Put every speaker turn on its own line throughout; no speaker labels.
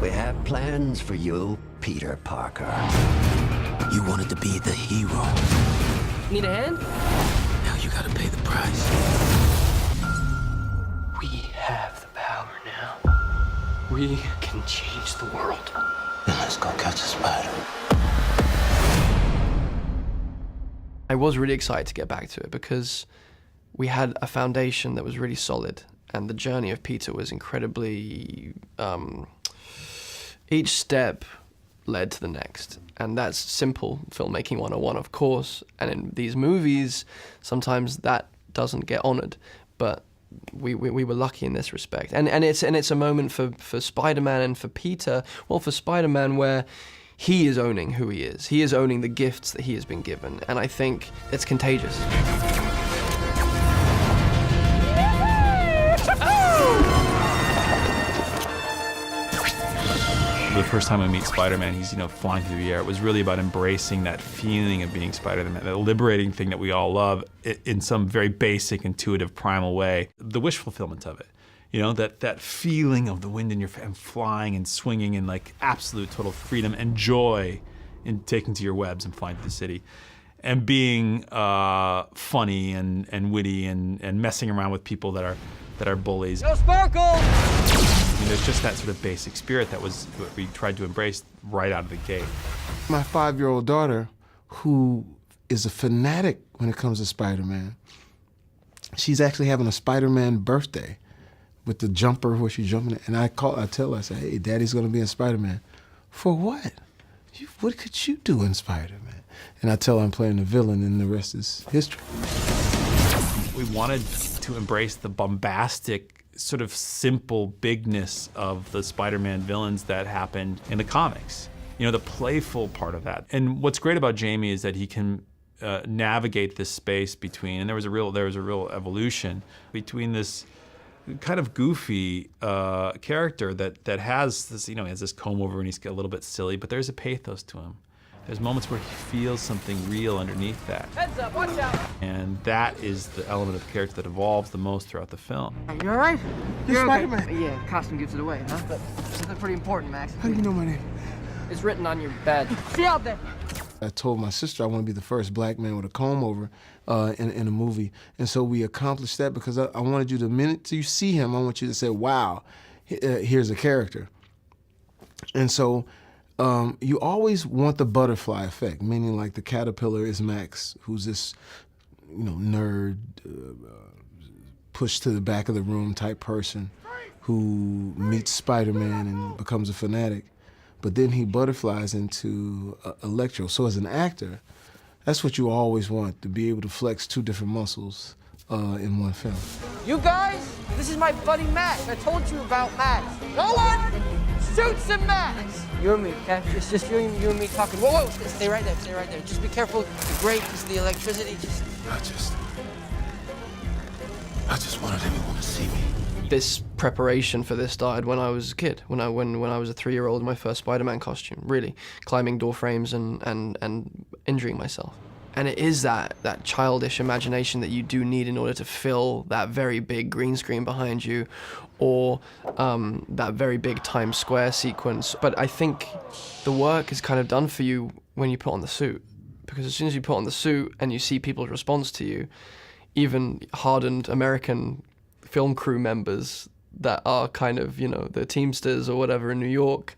We have plans for you, Peter Parker.
You wanted to be the hero.
Need a hand?
Now you gotta pay the price.
We have the power now. We can change the world.
Then let's go catch a spider.
I was really excited to get back to it because we had a foundation that was really solid, and the journey of Peter was incredibly... each step led to the next, and that's simple filmmaking 101, of course, and in these movies, sometimes that doesn't get honored, but we were lucky in this respect. And it's a moment for Spider-Man and for Peter, well, for Spider-Man, where he is owning who he is. He is owning the gifts that he has been given, and I think it's contagious.
The first time we meet Spider-Man, he's, flying through the air. It was really about embracing that feeling of being Spider-Man, that liberating thing that we all love in some very basic, intuitive, primal way. The wish fulfillment of it. That feeling of the wind in your face and flying and swinging in like absolute total freedom and joy in taking to your webs and flying to the city. And being funny and witty and messing around with people that are bullies.
Go Sparkle!
There's just that sort of basic spirit that was what we tried to embrace right out of the gate.
My 5-year-old daughter, who is a fanatic when it comes to Spider-Man, she's actually having a Spider-Man birthday with the jumper where she's jumping. And I tell her, I say, hey, Daddy's gonna be in Spider-Man. For what? What could you do in Spider-Man? And I tell her I'm playing the villain, and the rest is history.
We wanted to embrace the bombastic, sort of simple bigness of the Spider-Man villains that happened in the comics. The playful part of that. And what's great about Jamie is that he can navigate this space between, and there was a real evolution between this kind of goofy character that has this, he has this comb over and he's a little bit silly, but there's a pathos to him. There's moments where he feels something real underneath that.
Heads up, watch out!
And that is the element of the character that evolves the most throughout the film.
You alright?
You're Spider-Man.
Okay. Yeah, costume gives it away, huh? But something pretty important, Max.
How do you know my name?
It's written on your badge. See you out there!
I told my sister I want to be the first black man with a comb over in a movie. And so we accomplished that because I wanted you, the minute you see him, I want you to say, wow, here's a character. And so you always want the butterfly effect, meaning like the caterpillar is Max, who's this, nerd, pushed to the back of the room type person who meets Spider-Man and becomes a fanatic. But then he butterflies into Electro. So as an actor, that's what you always want, to be able to flex two different muscles in one film.
You guys, this is my buddy Max. I told you about Max. No one shoots at Max! You and me, okay? It's just you and me talking. Whoa, whoa, stay right there, stay right there. Just be careful, the grate, because of the electricity,
I just wanted everyone to see me.
This preparation for this started when I was a kid, when I was a 3-year-old in my first Spider-Man costume, really, climbing door frames and injuring myself. And it is that childish imagination that you do need in order to fill that very big green screen behind you, or that very big Times Square sequence. But I think the work is kind of done for you when you put on the suit, because as soon as you put on the suit and you see people's response to you, even hardened American film crew members that are kind of, the Teamsters or whatever in New York,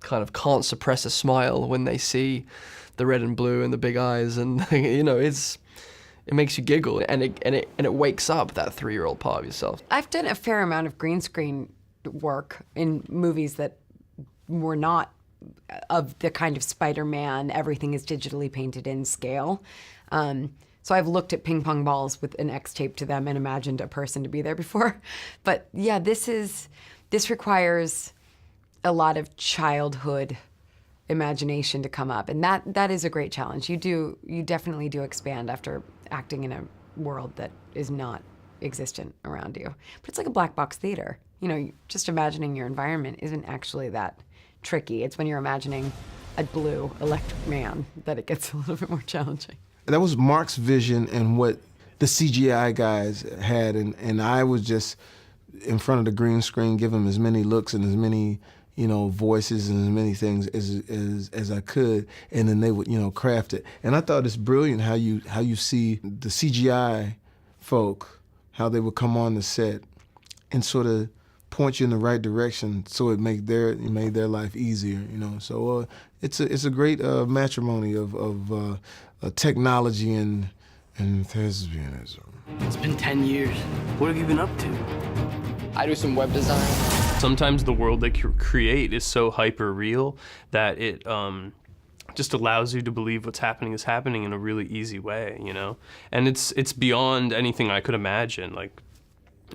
kind of can't suppress a smile when they see the red and blue and the big eyes, and it makes you giggle, and it wakes up that 3-year-old part of yourself.
I've done a fair amount of green screen work in movies that were not of the kind of Spider-Man, everything is digitally painted in scale. So I've looked at ping pong balls with an X taped to them and imagined a person to be there before. But yeah, this requires a lot of childhood imagination to come up, and that is a great challenge. You definitely do expand after acting in a world that is not existent around you. But it's like a black box theater. Just imagining your environment isn't actually that tricky. It's when you're imagining a blue electric man that it gets a little bit more challenging.
That was Marc's vision and what the CGI guys had, and I was just in front of the green screen, give him as many looks and as many, voices and as many things as I could, and then they would, craft it. And I thought it's brilliant how you see the CGI folk, how they would come on the set and sort of point you in the right direction, so it made their life easier. So it's a great matrimony of technology and thespianism.
It's been 10 years. What have you been up to? I do some web design. Sometimes the world that you create is so hyper real that it just allows you to believe what's happening is happening in a really easy way, And it's beyond anything I could imagine. Like,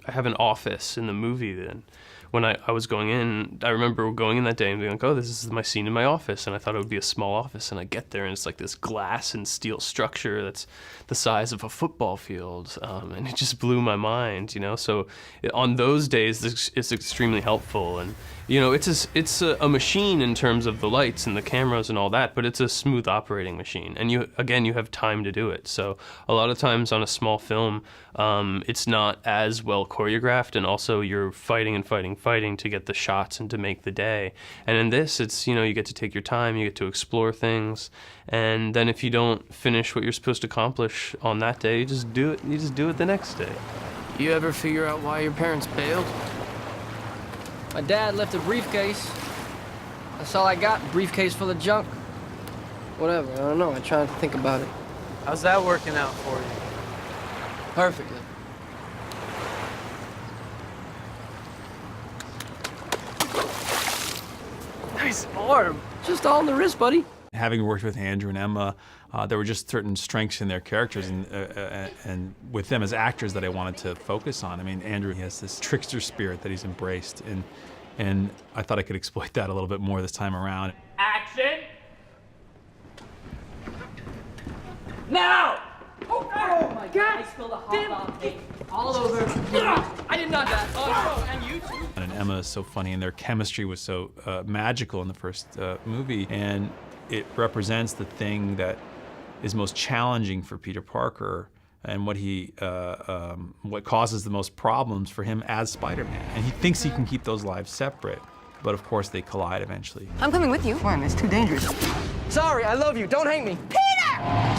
I have an office in the movie then. When I was going in, I remember going in that day and being like, oh, this is my scene in my office. And I thought it would be a small office. And I get there and it's like this glass and steel structure that's the size of a football field. And it just blew my mind, So on those days, it's extremely helpful. And, it's a machine in terms of the lights and the cameras and all that, but it's a smooth operating machine. And you have time to do it. So a lot of times on a small film, it's not as well choreographed, and also you're fighting to get the shots and to make the day. And in this, it's, you get to take your time, you get to explore things, and then if you don't finish what you're supposed to accomplish on that day, you just do it the next day. You ever figure out why your parents bailed? My dad left a briefcase. That's all I got, briefcase full of junk. Whatever, I don't know, I try not to think about it.
How's that working out for you?
Perfectly. Nice arm. Just all in the wrist, buddy.
Having worked with Andrew and Emma, there were just certain strengths in their characters and with them as actors that I wanted to focus on. I mean, Andrew, he has this trickster spirit that he's embraced, and I thought I could exploit that a little bit more this time around.
Action! Now! Oh my God! I spilled a hot dog cake all over. I did not that. Oh, and you too.
And Emma is so funny, and their chemistry was so magical in the first movie, and it represents the thing that is most challenging for Peter Parker and what causes the most problems for him as Spider-Man. And he thinks he can keep those lives separate, but of course they collide eventually.
I'm coming with you.
Come on, it's too dangerous. Sorry, I love you. Don't hate me.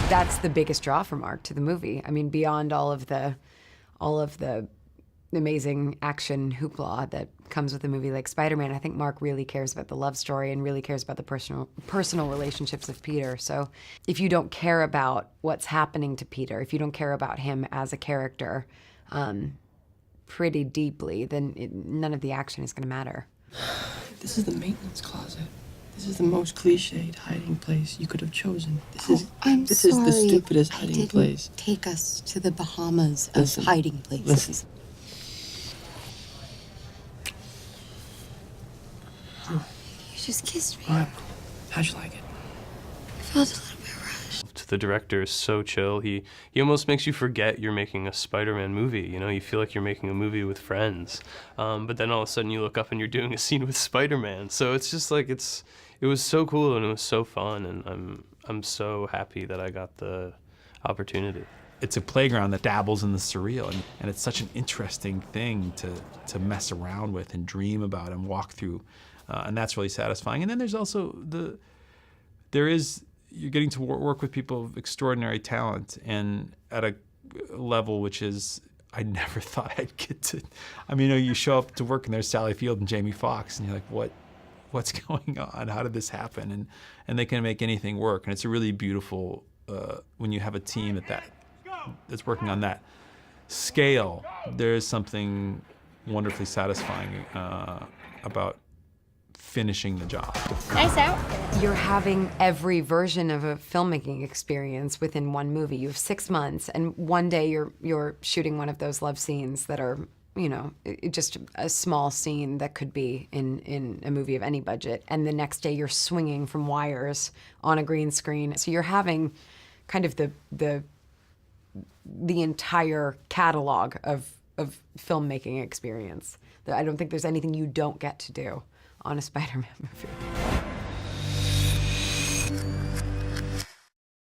That's the biggest draw for Marc to the movie. I mean, beyond all of the amazing action hoopla that comes with a movie like Spider-Man, I think Marc really cares about the love story and really cares about the personal relationships of Peter. So if you don't care about what's happening to Peter, if you don't care about him as a character pretty deeply, then none of the action is going to matter.
This is the maintenance closet. This is the most cliched hiding place you could have chosen. This is the stupidest hiding place.
Take us to the Bahamas of hiding places.
Listen.
You just kissed me.
What? How'd you like it?
I felt a little bit rushed.
The director is so chill. He almost makes you forget you're making a Spider-Man movie. You feel like you're making a movie with friends. But then all of a sudden you look up and you're doing a scene with Spider-Man. So it's just like it was so cool and it was so fun, and I'm so happy that I got the opportunity.
It's a playground that dabbles in the surreal, and it's such an interesting thing to mess around with and dream about and walk through, and that's really satisfying. And then there's also you're getting to work with people of extraordinary talent, and at a level which is I never thought I'd get to. I mean, you show up to work and there's Sally Field and Jamie Foxx, and you're like, what's going on? How did this happen? And they can make anything work, and it's a really beautiful when you have a team that's working on that scale. There is something wonderfully satisfying about finishing the job.
Nice outfit.
You're having every version of a filmmaking experience within one movie. You have 6 months, and one day you're shooting one of those love scenes that are, just a small scene that could be in a movie of any budget, and the next day you're swinging from wires on a green screen. So you're having kind of the entire catalog of filmmaking experience. I don't think there's anything you don't get to do on a Spider-Man movie.